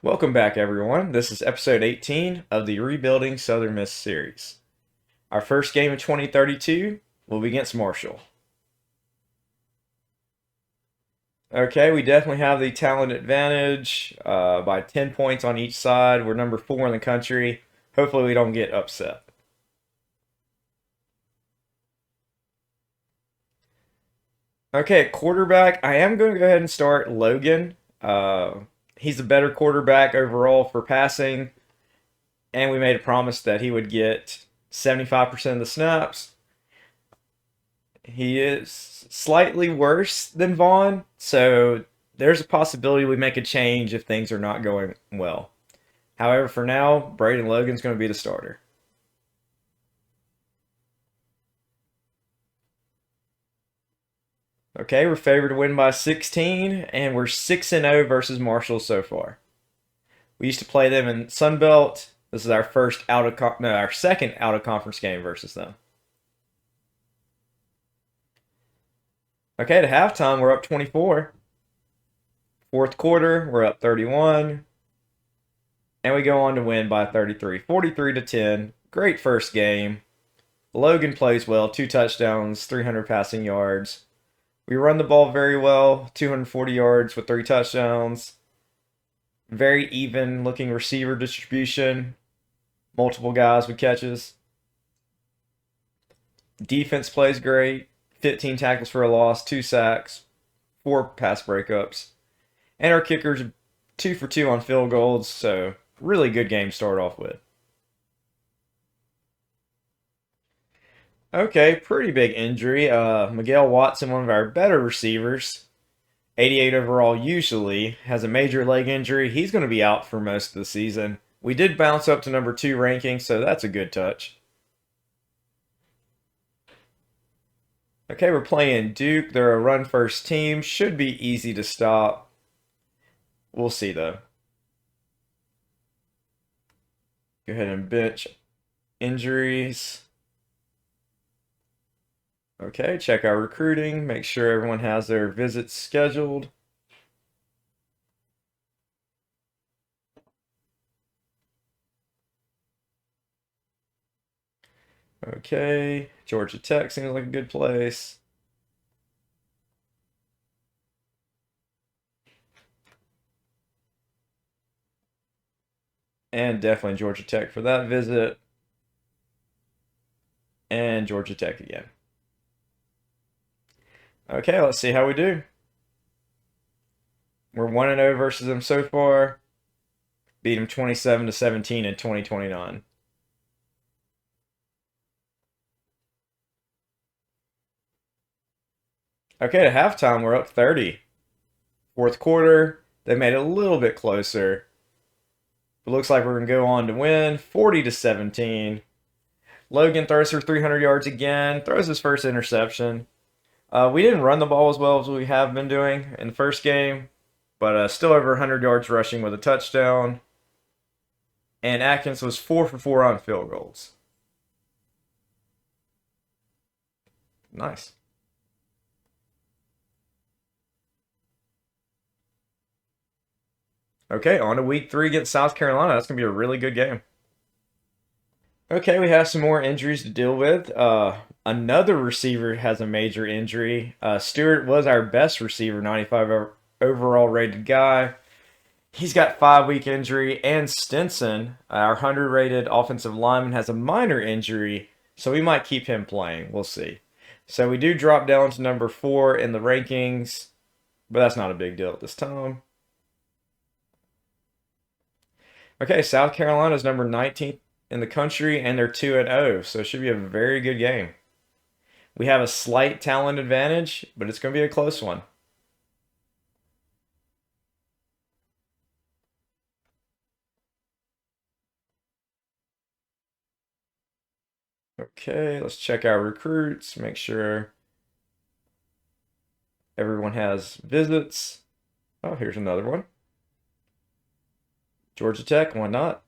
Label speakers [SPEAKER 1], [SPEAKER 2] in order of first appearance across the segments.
[SPEAKER 1] Welcome back, everyone. This is episode 18 of the Rebuilding Southern Miss series. Our first game of 2032 will be against Marshall. Okay, we definitely have the talent advantage by 10 points on each side. We're number 4 in the country. Hopefully, we don't get upset. Okay, at quarterback, I am going to go ahead and start Logan. He's a better quarterback overall for passing, and we made a promise that he would get 75% of the snaps. He is slightly worse than Vaughn, so there's a possibility we make a change if things are not going well. However, for now, Braden Logan's going to be the starter. Okay, we're favored to win by 16, and we're 6-0 versus Marshall so far. We used to play them in Sunbelt. This is our our second out of conference game versus them. Okay, to halftime, we're up 24. Fourth quarter, we're up 31. And we go on to win by 33. 43-10. Great first game. Logan plays well. 2 touchdowns, 300 passing yards. We run the ball very well. 240 yards with 3 touchdowns. Very even looking receiver distribution. Multiple guys with catches. Defense plays great. 15 tackles for a loss, 2 sacks, 4 pass breakups. And our kickers 2 for 2 on field goals, so really good game to start off with. Okay, pretty big injury. Miguel Watson, one of our better receivers, 88 overall usually, has a major leg injury. He's going to be out for most of the season. We did bounce up to number 2 ranking, so that's a good touch. Okay, we're playing Duke. They're a run first team. Should be easy to stop. We'll see though. Go ahead and bench injuries. Okay, check our recruiting. Make sure everyone has their visits scheduled. Okay, Georgia Tech seems like a good place. And definitely Georgia Tech for that visit. And Georgia Tech again. Okay, let's see how we do. We're 1-0 versus them so far. Beat them 27-17 in 2029. Okay, to halftime, we're up 30. Fourth quarter, they made it a little bit closer. It looks like we're going to go on to win 40-17. Logan throws for 300 yards again, throws his first interception. We didn't run the ball as well as we have been doing in the first game, but still over 100 yards rushing with a touchdown. And Atkins was 4 for 4 on field goals. Nice. Okay, on to week 3 against South Carolina. That's going to be a really good game. Okay, we have some more injuries to deal with. Another receiver has a major injury. Stewart was our best receiver, 95 overall rated guy. He's got 5-week injury, and Stinson, our 100 rated offensive lineman, has a minor injury, so we might keep him playing. We'll see. So we do drop down to number 4 in the rankings, but that's not a big deal at this time. Okay, South Carolina is number 19th in the country, and they're 2-0, so it should be a very good game. We have a slight talent advantage, but it's going to be a close one. Okay, let's check our recruits, make sure everyone has visits. Oh, here's another one. Georgia Tech, why not?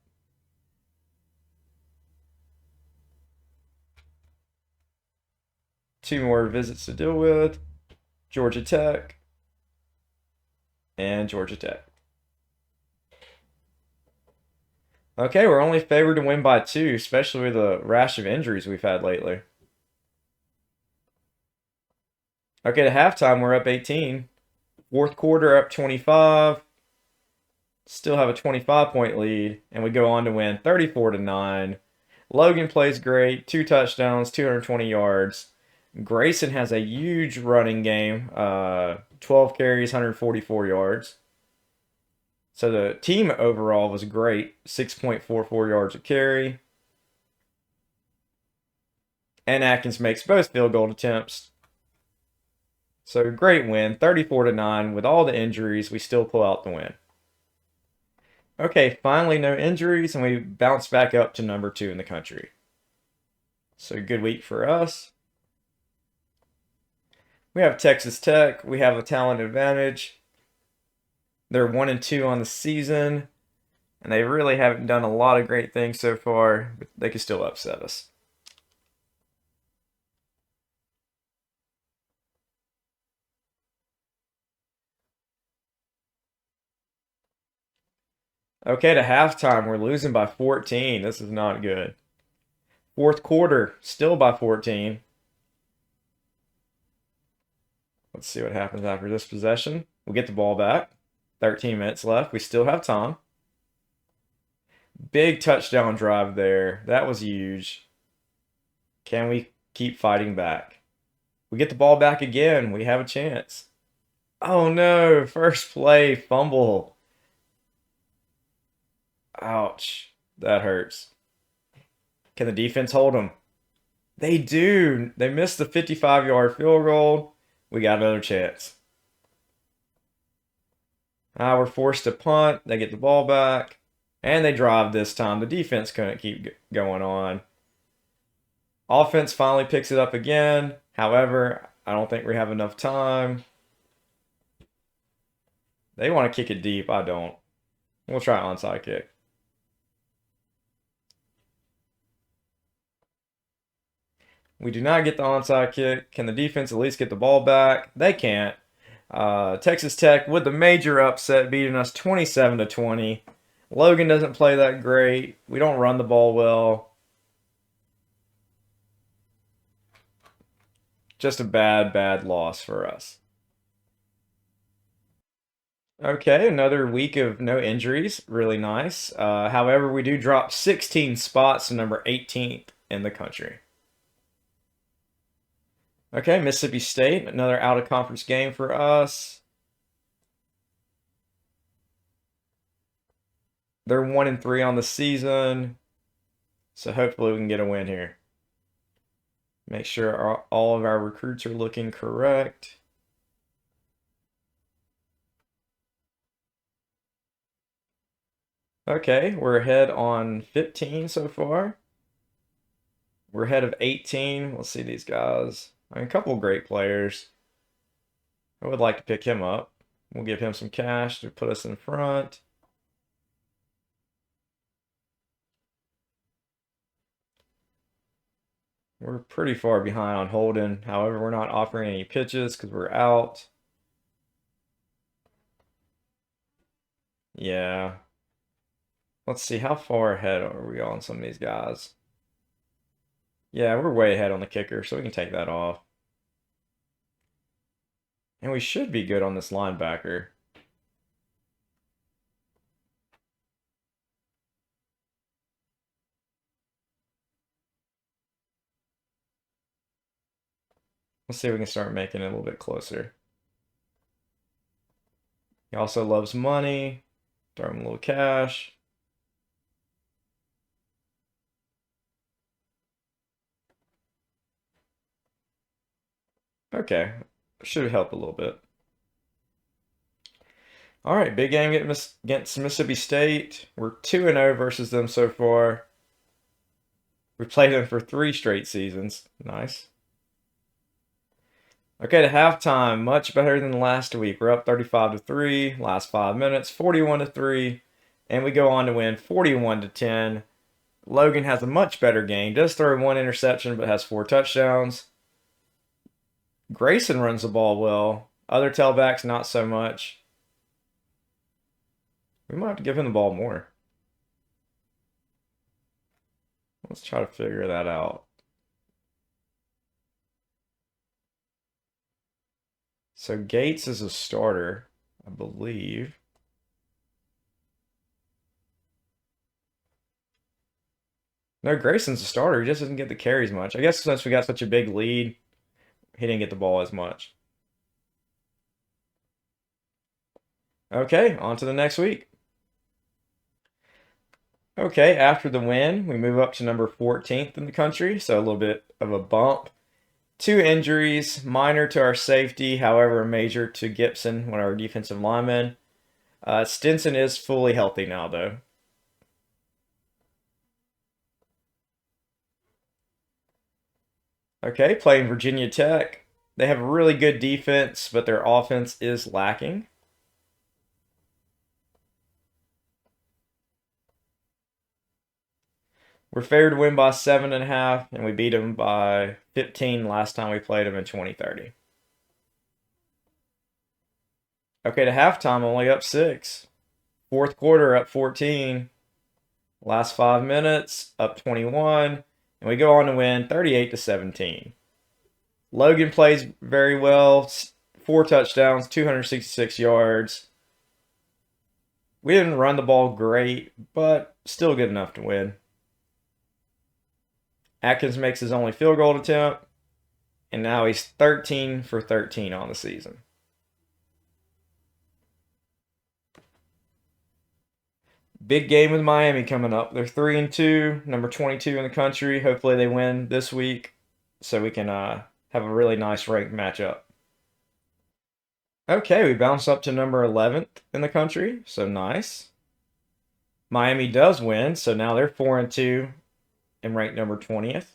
[SPEAKER 1] Two more visits to deal with. Georgia Tech and Georgia Tech. Okay, we're only favored to win by 2, especially with the rash of injuries we've had lately. Okay, to halftime, we're up 18. Fourth quarter, up 25. Still have a 25-point lead, and we go on to win 34 to 9. Logan plays great, 2 touchdowns, 220 yards. Grayson has a huge running game, 12 carries, 144 yards. So the team overall was great, 6.44 yards a carry. And Atkins makes both field goal attempts. So great win, 34 to 9. With all the injuries, we still pull out the win. Okay, finally no injuries, and we bounce back up to number 2 in the country. So good week for us. We have Texas Tech. We have a talent advantage. They're 1-2 on the season, and they really haven't done a lot of great things so far, but they could still upset us. Okay, to halftime, we're losing by 14. This is not good. Fourth quarter, still by 14. Let's see what happens after this possession. We'll get the ball back. 13 minutes left. We still have time. Big touchdown drive there. That was huge. Can we keep fighting back? We get the ball back again. We have a chance. Oh no, first play, fumble. Ouch. That hurts. Can the defense hold them? They do. They missed the 55-yard field goal. We got another chance. We're forced to punt. They get the ball back. And they drive this time. The defense couldn't keep going on. Offense finally picks it up again. However, I don't think we have enough time. They want to kick it deep. I don't. We'll try onside kick. We do not get the onside kick. Can the defense at least get the ball back? They can't. Texas Tech with the major upset, beating us 27 to 20. Logan doesn't play that great. We don't run the ball well. Just a bad loss for us. Okay, another week of no injuries. Really nice. However, we do drop 16 spots to number 18th in the country. Okay, Mississippi State, another out-of-conference game for us. They're 1-3 on the season, so hopefully we can get a win here. Make sure all of our recruits are looking correct. Okay, we're ahead on 15 so far. We're ahead of 18. Let's see these guys. I mean, a couple of great players. I would like to pick him up. We'll give him some cash to put us in front. We're pretty far behind on Holden. However, we're not offering any pitches because we're out. Yeah. Let's see, how far ahead are we on some of these guys? Yeah, we're way ahead on the kicker, so we can take that off. And we should be good on this linebacker. Let's see if we can start making it a little bit closer. He also loves money. Throw him a little cash. Okay, should help a little bit. All right, big game against Mississippi State. We're 2-0 versus them so far. We played them for 3 straight seasons. Nice. Okay, to halftime, much better than last week. We're up 35 to 3, last 5 minutes, 41 to 3, and we go on to win 41 to 10. Logan has a much better game. Does throw 1 interception, but has 4 touchdowns. Grayson runs the ball well. Other tailbacks, not so much. We might have to give him the ball more. Let's try to figure that out. So Gates is a starter, I believe. No, Grayson's a starter. He just doesn't get the carries much. I guess since we got such a big lead, he didn't get the ball as much. Okay, on to the next week. Okay, after the win, we move up to number 14th in the country, so a little bit of a bump. 2 injuries, minor to our safety, however, major to Gibson, one of our defensive linemen. Stinson is fully healthy now, though. Okay, playing Virginia Tech. They have a really good defense, but their offense is lacking. We're favored to win by 7.5, and we beat them by 15 last time we played them in 2030. Okay, to halftime, only up 6. Fourth quarter, up 14. Last 5 minutes, up 21. And we go on to win 38-17. Logan plays very well. 4 touchdowns, 266 yards. We didn't run the ball great, but still good enough to win. Atkins makes his only field goal attempt, and now he's 13 for 13 on the season. Big game with Miami coming up. They're 3-2, number 22 in the country. Hopefully they win this week so we can have a really nice ranked matchup. Okay, we bounced up to number 11th in the country, so nice. Miami does win, so now they're 4-2 and ranked number 20th.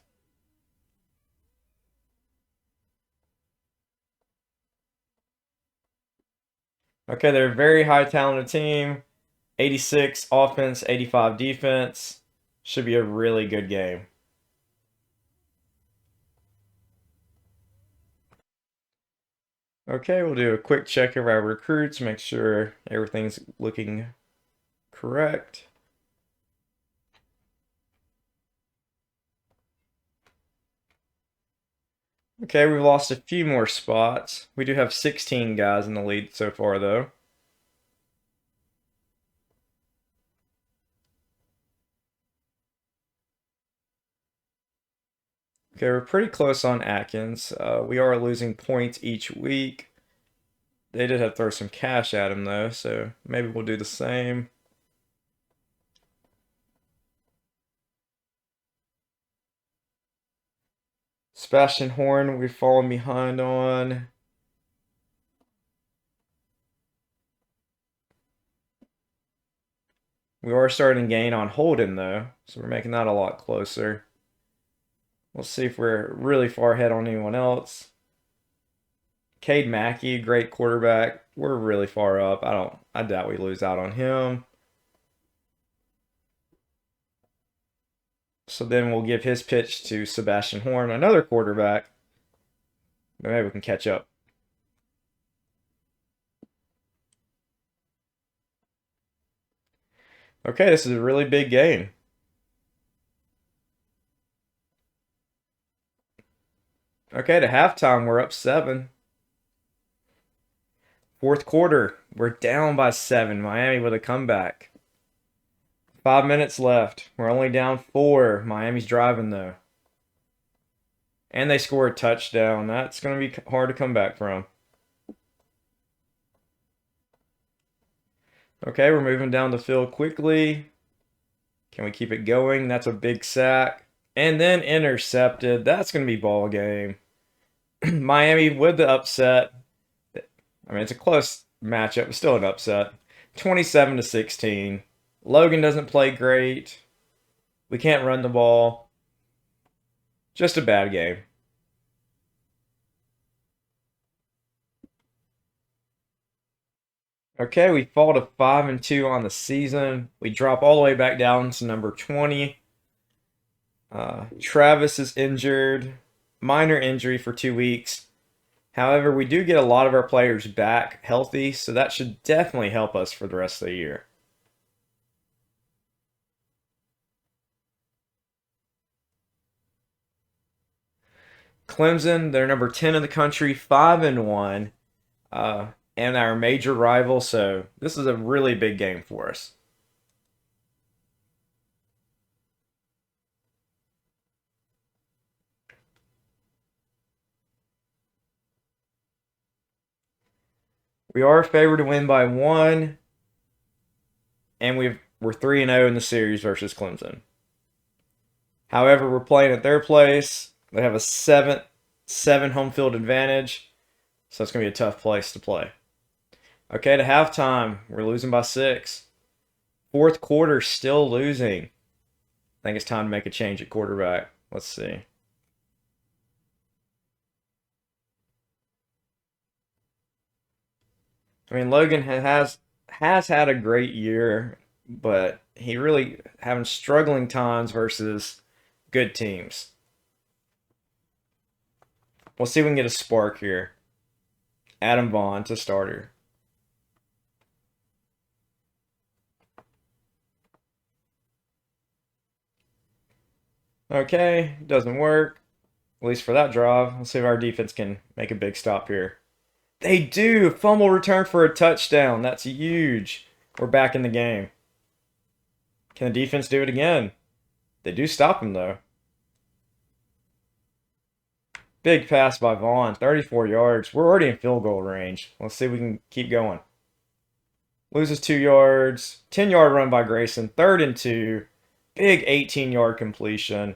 [SPEAKER 1] Okay, they're a very high talented team. 86 offense, 85 defense. Should be a really good game. Okay, we'll do a quick check of our recruits, make sure everything's looking correct. Okay, we've lost a few more spots. We do have 16 guys in the lead so far, though. Okay, we're pretty close on Atkins. We are losing points each week. They did have to throw some cash at him, though, so maybe we'll do the same. Sebastian Horn, we've fallen behind on. We are starting to gain on Holden, though, so we're making that a lot closer. We'll see if we're really far ahead on anyone else. Cade Mackey, great quarterback. We're really far up. I doubt we lose out on him. So then we'll give his pitch to Sebastian Horn, another quarterback. Maybe we can catch up. Okay, this is a really big game. Okay, to halftime, we're up 7. Fourth quarter, we're down by 7. Miami with a comeback. 5 minutes left. We're only down 4. Miami's driving, though. And they score a touchdown. That's going to be hard to come back from. Okay, we're moving down the field quickly. Can we keep it going? That's a big sack. And then intercepted. That's going to be ball game. Miami with the upset. I mean, it's a close matchup, but still an upset. 27-16. Logan doesn't play great. We can't run the ball. Just a bad game. Okay, we fall to 5-2 on the season. We drop all the way back down to number 20. Travis is injured. Minor injury for 2 weeks. However, we do get a lot of our players back healthy, so that should definitely help us for the rest of the year. Clemson, they're number 10 in the country, 5-1, and our major rival. So this is a really big game for us. We are favored to win by 1, and we're 3-0 in the series versus Clemson. However, we're playing at their place. They have a 7 home field advantage, so it's going to be a tough place to play. Okay, to halftime, we're losing by 6. Fourth quarter, still losing. I think it's time to make a change at quarterback. Let's see. I mean, Logan has had a great year, but he really having struggling times versus good teams. We'll see if we can get a spark here. Adam Vaughn to starter. Okay, doesn't work. At least for that drive. Let's see if our defense can make a big stop here. They do! Fumble return for a touchdown. That's huge. We're back in the game. Can the defense do it again? They do stop him, though. Big pass by Vaughn. 34 yards. We're already in field goal range. Let's see if we can keep going. Loses 2 yards. 10-yard run by Grayson. 3rd and 2. Big 18-yard completion.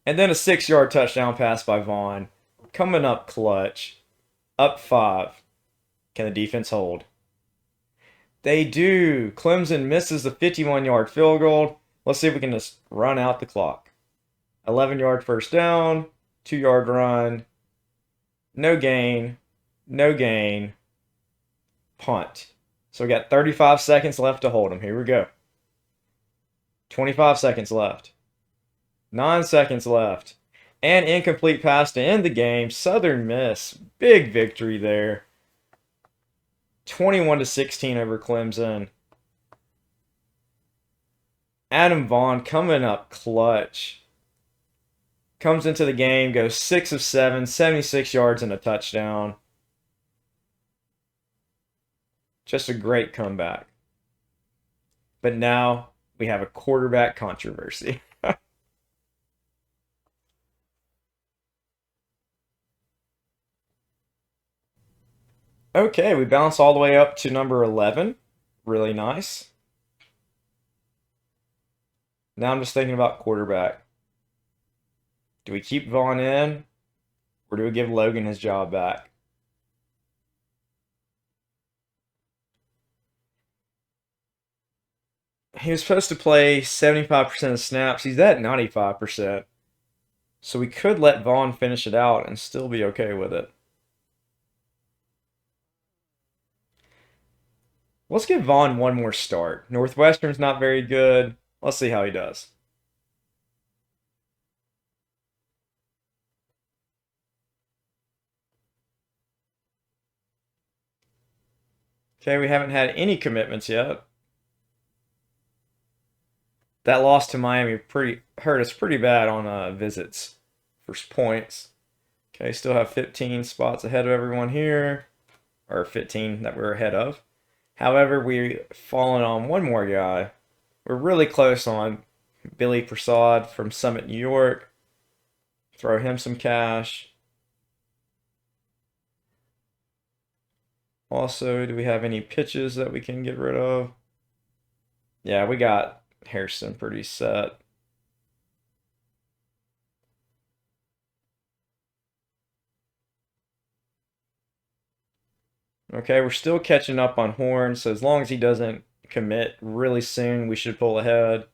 [SPEAKER 1] And then a 6-yard touchdown pass by Vaughn. Coming up clutch. Up 5. Can the defense hold? They do. Clemson misses the 51-yard field goal. Let's see if we can just run out the clock. 11-yard first down. 2-yard run. No gain. No gain. Punt. So we got 35 seconds left to hold them. Here we go. 25 seconds left. 9 seconds left. And incomplete pass to end the game. Southern Miss. Big victory there. 21-16 over Clemson. Adam Vaughn coming up clutch. Comes into the game, goes 6 of 7, 76 yards and a touchdown. Just a great comeback. But now we have a quarterback controversy. Okay, we bounce all the way up to number 11. Really nice. Now I'm just thinking about quarterback. Do we keep Vaughn in, or do we give Logan his job back? He was supposed to play 75% of snaps. He's at 95%. So we could let Vaughn finish it out and still be okay with it. Let's give Vaughn one more start. Northwestern's not very good. Let's see how he does. Okay, we haven't had any commitments yet. That loss to Miami hurt us pretty bad on visits for points. Okay, still have 15 spots ahead of everyone here, or 15 that we're ahead of. However, we've fallen on one more guy. We're really close on Billy Prasad from Summit, New York. Throw him some cash. Also, do we have any pitches that we can get rid of? Yeah, we got Harrison pretty set. Okay, we're still catching up on Horn, so as long as he doesn't commit really soon, we should pull ahead.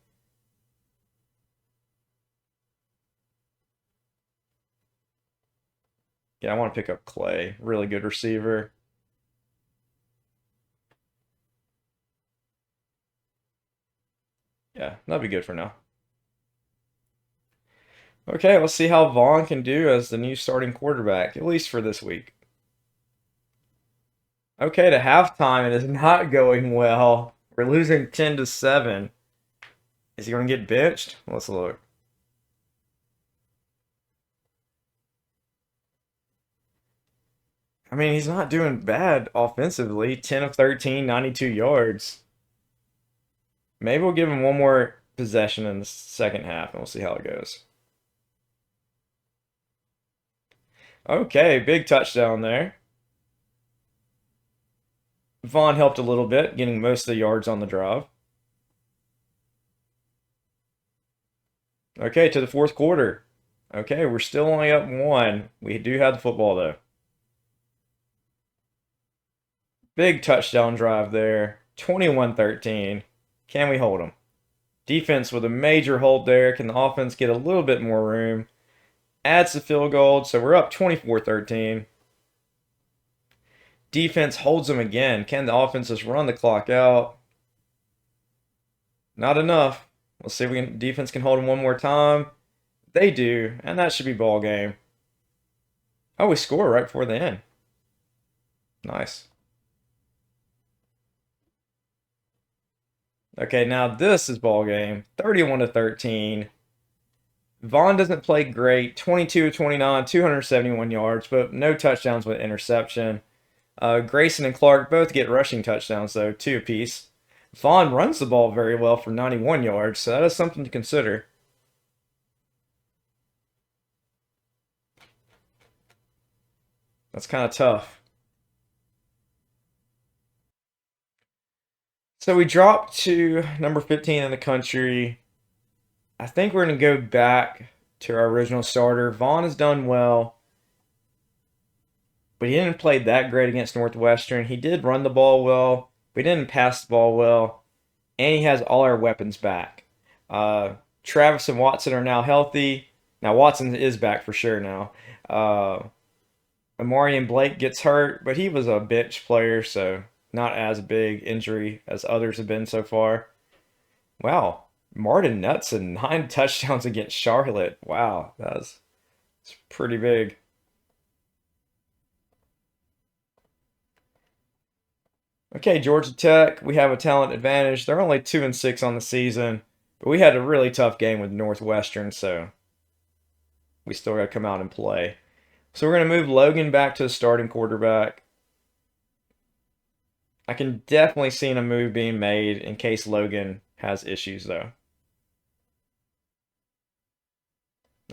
[SPEAKER 1] Yeah, I want to pick up Clay. Really good receiver. Yeah, that'd be good for now. Okay, let's see how Vaughn can do as the new starting quarterback, at least for this week. Okay, to halftime, it is not going well. We're losing 10-7. Is he going to get benched? Let's look. I mean, he's not doing bad offensively. 10 of 13, 92 yards. Maybe we'll give him one more possession in the second half, and we'll see how it goes. Okay, big touchdown there. Vaughn helped a little bit, getting most of the yards on the drive. Okay, to the fourth quarter. Okay, we're still only up one. We do have the football, though. Big touchdown drive there. 21-13. Can we hold them? Defense with a major hold there. Can the offense get a little bit more room? Adds the field goal, so we're up 24-13. Defense holds them again. Can the offense just run the clock out? Not enough. Let's see if defense can hold them one more time. They do, and that should be ball game. Oh, we score right before the end. Nice. Okay, now this is ball game. 31-13. Vaughn doesn't play great. 22 of 29, 271 yards, but no touchdowns with interception. Grayson and Clark both get rushing touchdowns, though, 2 apiece. Vaughn runs the ball very well for 91 yards, so that is something to consider. That's kind of tough. So we dropped to number 15 in the country. I think we're going to go back to our original starter. Vaughn has done well, but he didn't play that great against Northwestern. He did run the ball well, but he didn't pass the ball well, and he has all our weapons back. Travis and Watson are now healthy. Now, Watson is back for sure now. Amarian Blake gets hurt, but he was a bench player, so not as big injury as others have been so far. Wow, Martin Knudsen, 9 touchdowns against Charlotte. Wow, it's pretty big. Okay, Georgia Tech, we have a talent advantage. They're only 2-6 on the season, but we had a really tough game with Northwestern, so we still got to come out and play. So we're going to move Logan back to the starting quarterback. I can definitely see a move being made in case Logan has issues, though.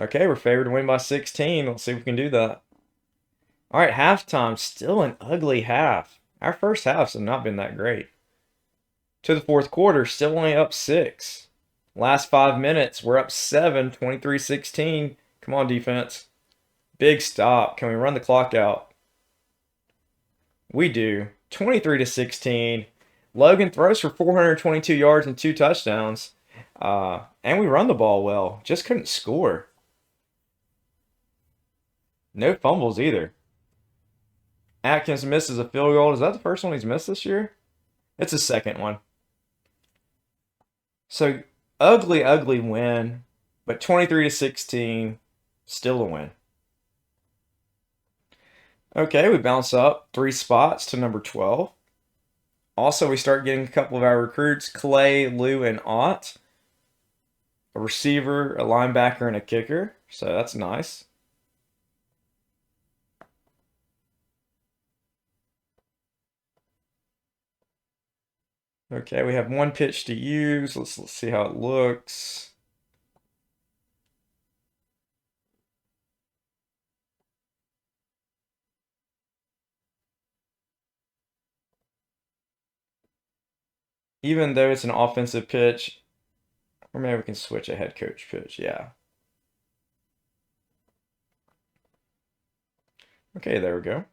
[SPEAKER 1] Okay, we're favored to win by 16. Let's see if we can do that. All right, halftime. Still an ugly half. Our first halves have not been that great. To the fourth quarter, still only up 6. Last 5 minutes, we're up 7, 23-16. Come on, defense. Big stop. Can we run the clock out? We do. 23-16. Logan throws for 422 yards and 2 touchdowns. And we run the ball well. Just couldn't score. No fumbles either. Atkins misses a field goal. Is that the first one he's missed this year? It's the second one. So, ugly, ugly win. But 23-16, still a win. Okay, we bounce up 3 spots to number 12. Also, we start getting a couple of our recruits, Clay, Lou, and Ott. A receiver, a linebacker, and a kicker. So that's nice. Okay, we have 1 pitch to use. Let's see how it looks. Even though it's an offensive pitch, or maybe we can switch a head coach pitch. Yeah. Okay, there we go.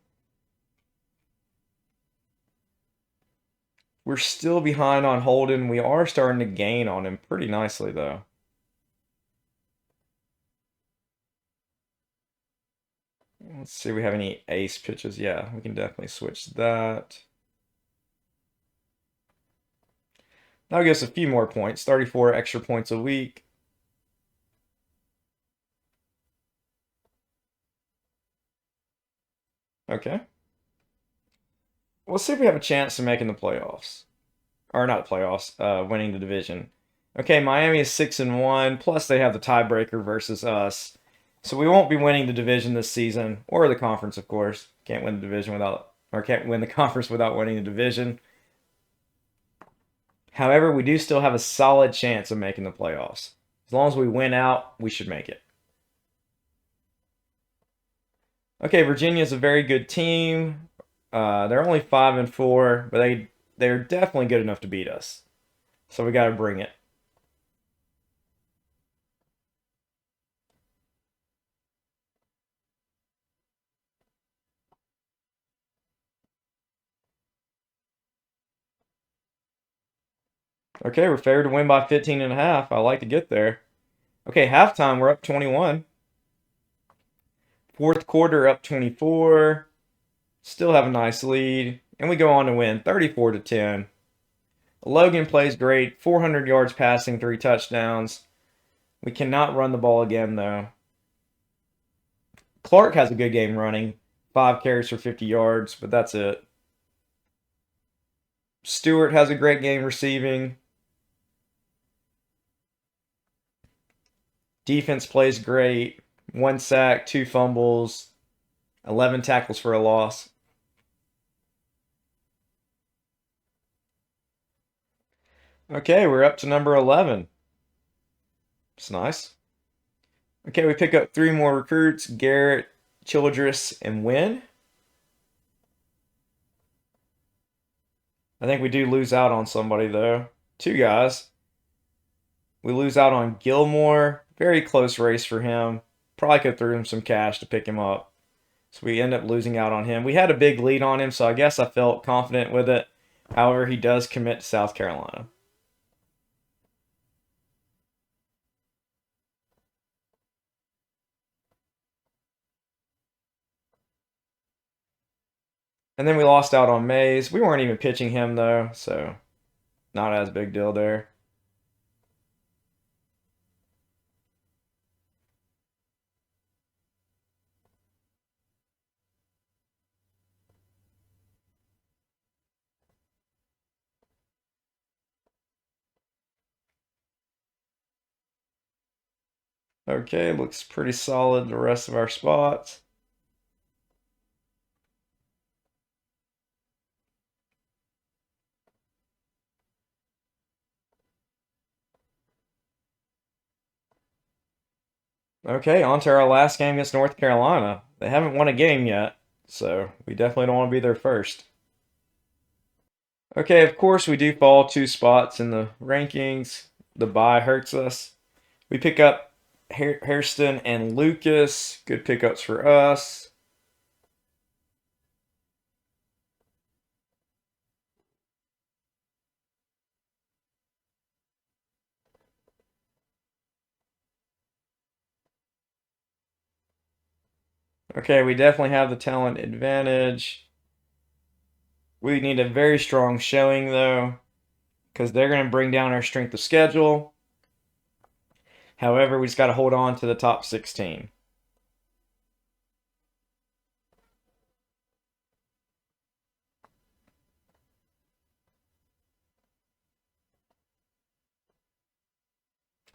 [SPEAKER 1] We're still behind on Holden. We are starting to gain on him pretty nicely, though. Let's see if we have any ace pitches. Yeah, we can definitely switch that. That'll give us a few more points. 34 extra points a week. Okay. We'll see if we have a chance of making the playoffs. Or not the playoffs, winning the division. Okay, Miami is 6-1, plus they have the tiebreaker versus us. So we won't be winning the division this season, or the conference, of course. Can't win the division without, or can't win the conference without winning the division. However, we do still have a solid chance of making the playoffs. As long as we win out, we should make it. Okay, Virginia is a very good team. They're only 5-4, but they're definitely good enough to beat us. So we got to bring it. Okay, we're favored to win by 15.5. I like to get there. Okay, halftime, we're up 21. Fourth quarter, up 24. Still have a nice lead. And we go on to win 34-10. Logan plays great. 400 yards passing, 3 touchdowns. We cannot run the ball again, though. Clark has a good game running. 5 carries for 50 yards, but that's it. Stewart has a great game receiving. Defense plays great. 1 sack, 2 fumbles, 11 tackles for a loss. Okay, we're up to number 11. It's nice. Okay, we pick up 3 more recruits, Garrett, Childress, and Wynn. I think we do lose out on somebody, though. 2 guys. We lose out on Gilmore. Very close race for him. Probably could have threw him some cash to pick him up. So we end up losing out on him. We had a big lead on him, so I guess I felt confident with it. However, he does commit to South Carolina. And then we lost out on Mays. We weren't even pitching him, though, so not as big deal there. Okay, looks pretty solid, the rest of our spots. Okay, on to our last game against North Carolina. They haven't won a game yet, so we definitely don't want to be there first. Okay, of course we do fall 2 spots in the rankings. The bye hurts us. We pick up Hairston and Lucas. Good pickups for us. Okay, we definitely have the talent advantage. We need a very strong showing, though, because they're going to bring down our strength of schedule. However, we just got to hold on to the top 16.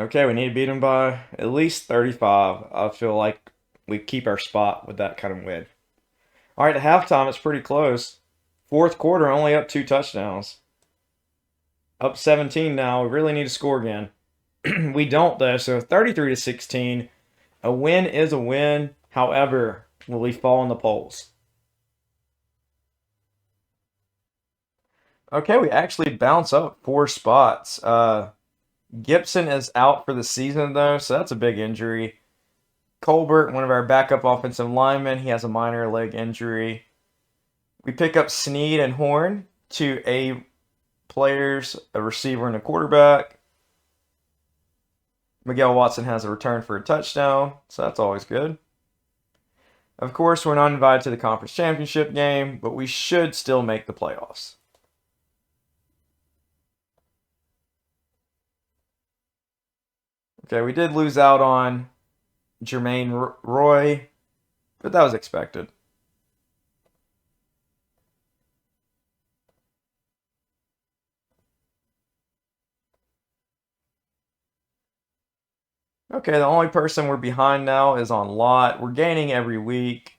[SPEAKER 1] Okay, we need to beat them by at least 35. I feel like we keep our spot with that kind of win. All right, at halftime, it's pretty close. Fourth quarter, only up 2 touchdowns. Up 17 now. We really need to score again. We don't, though, so 33-16. A win is a win. However, will we fall in the polls? Okay, we actually bounce up 4 spots. Gibson is out for the season, though, so that's a big injury. Colbert, one of our backup offensive linemen, he has a minor leg injury. We pick up Sneed and Horn, 2 A players, a receiver and a quarterback. Miguel Watson has a return for a touchdown, so that's always good. Of course, we're not invited to the conference championship game, but we should still make the playoffs. Okay, we did lose out on Jermaine Roy, but that was expected. Okay, the only person we're behind now is on Lot. We're gaining every week.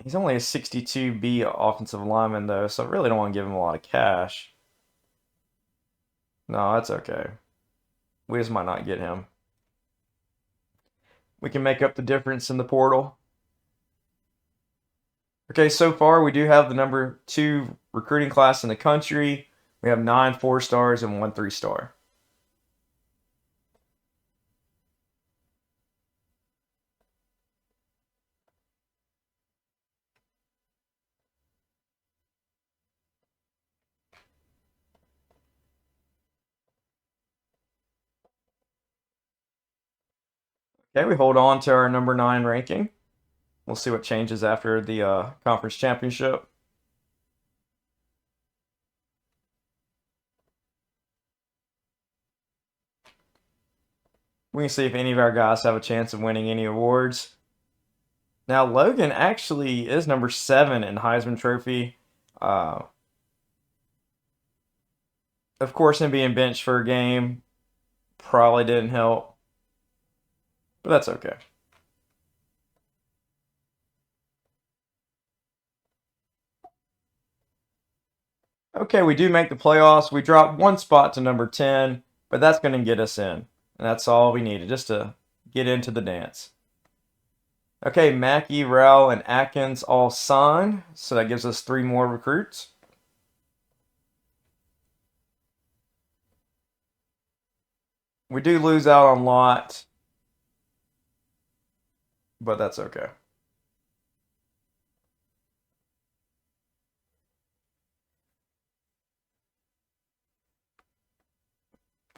[SPEAKER 1] He's only a 62B offensive lineman, though, so I really don't want to give him a lot of cash. No, that's okay. We just might not get him. We can make up the difference in the portal. Okay, so far we do have the number 2 recruiting class in the country. We have 9 4-stars and 1 3-star. Okay, we hold on to our number 9 ranking. We'll see what changes after the conference championship. We can see if any of our guys have a chance of winning any awards. Now, Logan actually is number 7 in Heisman Trophy. Of course, him being benched for a game probably didn't help, but that's okay. Okay, we do make the playoffs. We drop 1 spot to number 10, but that's going to get us in. And that's all we needed, just to get into the dance. Okay, Mackey, Rowell, and Atkins all signed, so that gives us 3 more recruits. We do lose out on Lott, but that's okay.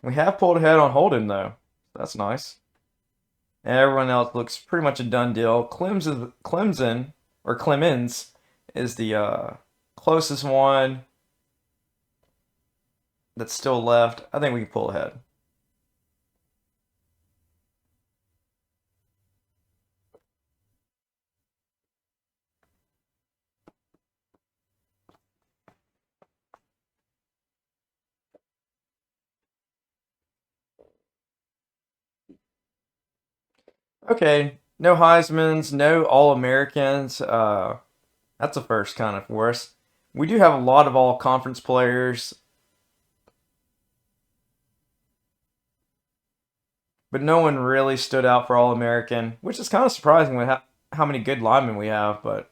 [SPEAKER 1] We have pulled ahead on Holden, though. That's nice. And everyone else looks pretty much a done deal. Clemens is the closest one that's still left. I think we can pull ahead. Okay, no Heismans, no All-Americans. That's a first kind of for us. We do have a lot of all-conference players, but no one really stood out for All-American, which is kind of surprising with how many good linemen we have, but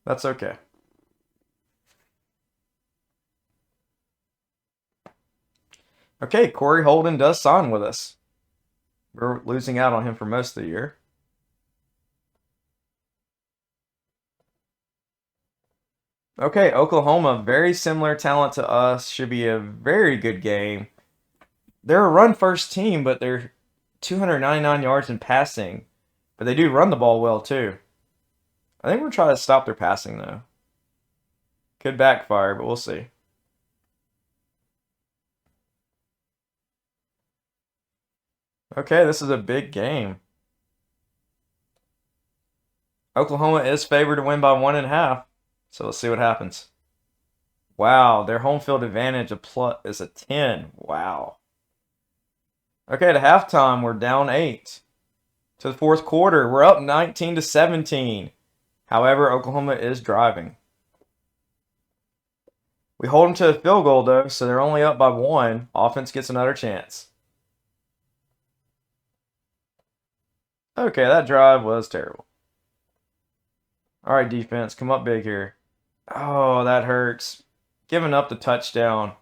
[SPEAKER 1] that's okay. Okay, Corey Holden does sign with us. We're losing out on him for most of the year. Okay, Oklahoma, very similar talent to us. Should be a very good game. They're a run first team, but they're 299 yards in passing. But they do run the ball well, too. I think we're trying to stop their passing, though. Could backfire, but we'll see. Okay, this is a big game. Oklahoma is favored to win by 1.5. So let's see what happens. Wow, their home field advantage is a 10. Wow. Okay, to halftime, we're down 8. To the fourth quarter, we're up 19 to 17. However, Oklahoma is driving. We hold them to a field goal, though, so they're only up by 1. Offense gets another chance. Okay, that drive was terrible. All right, defense, come up big here. Oh, that hurts. Giving up the touchdown.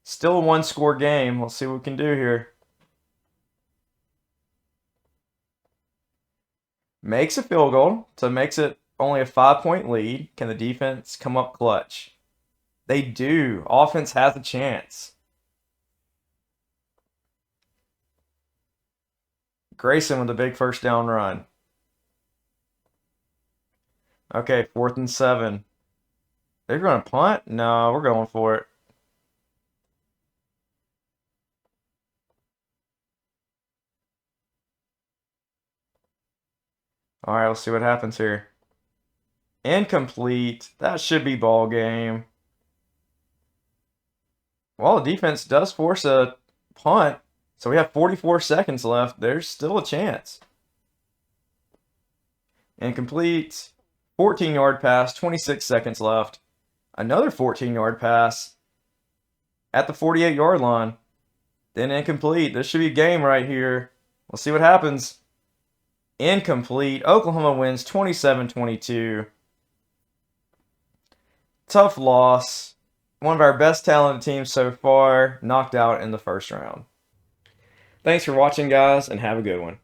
[SPEAKER 1] Still a 1-score game. Let's see what we can do here. Makes a field goal, so makes it only a 5-point lead. Can the defense come up clutch? They do. Offense has a chance. Grayson with a big first down run. Okay, 4th and 7. They're going to punt? No, we're going for it. All right, let's see what happens here. Incomplete. That should be ball game. Well, the defense does force a punt, so we have 44 seconds left. There's still a chance. Incomplete. 14-yard pass, 26 seconds left. Another 14-yard pass at the 48-yard line. Then incomplete. This should be a game right here. We'll see what happens. Incomplete. Oklahoma wins 27-22. Tough loss. One of our best talented teams so far, knocked out in the first round. Thanks for watching, guys, and have a good one.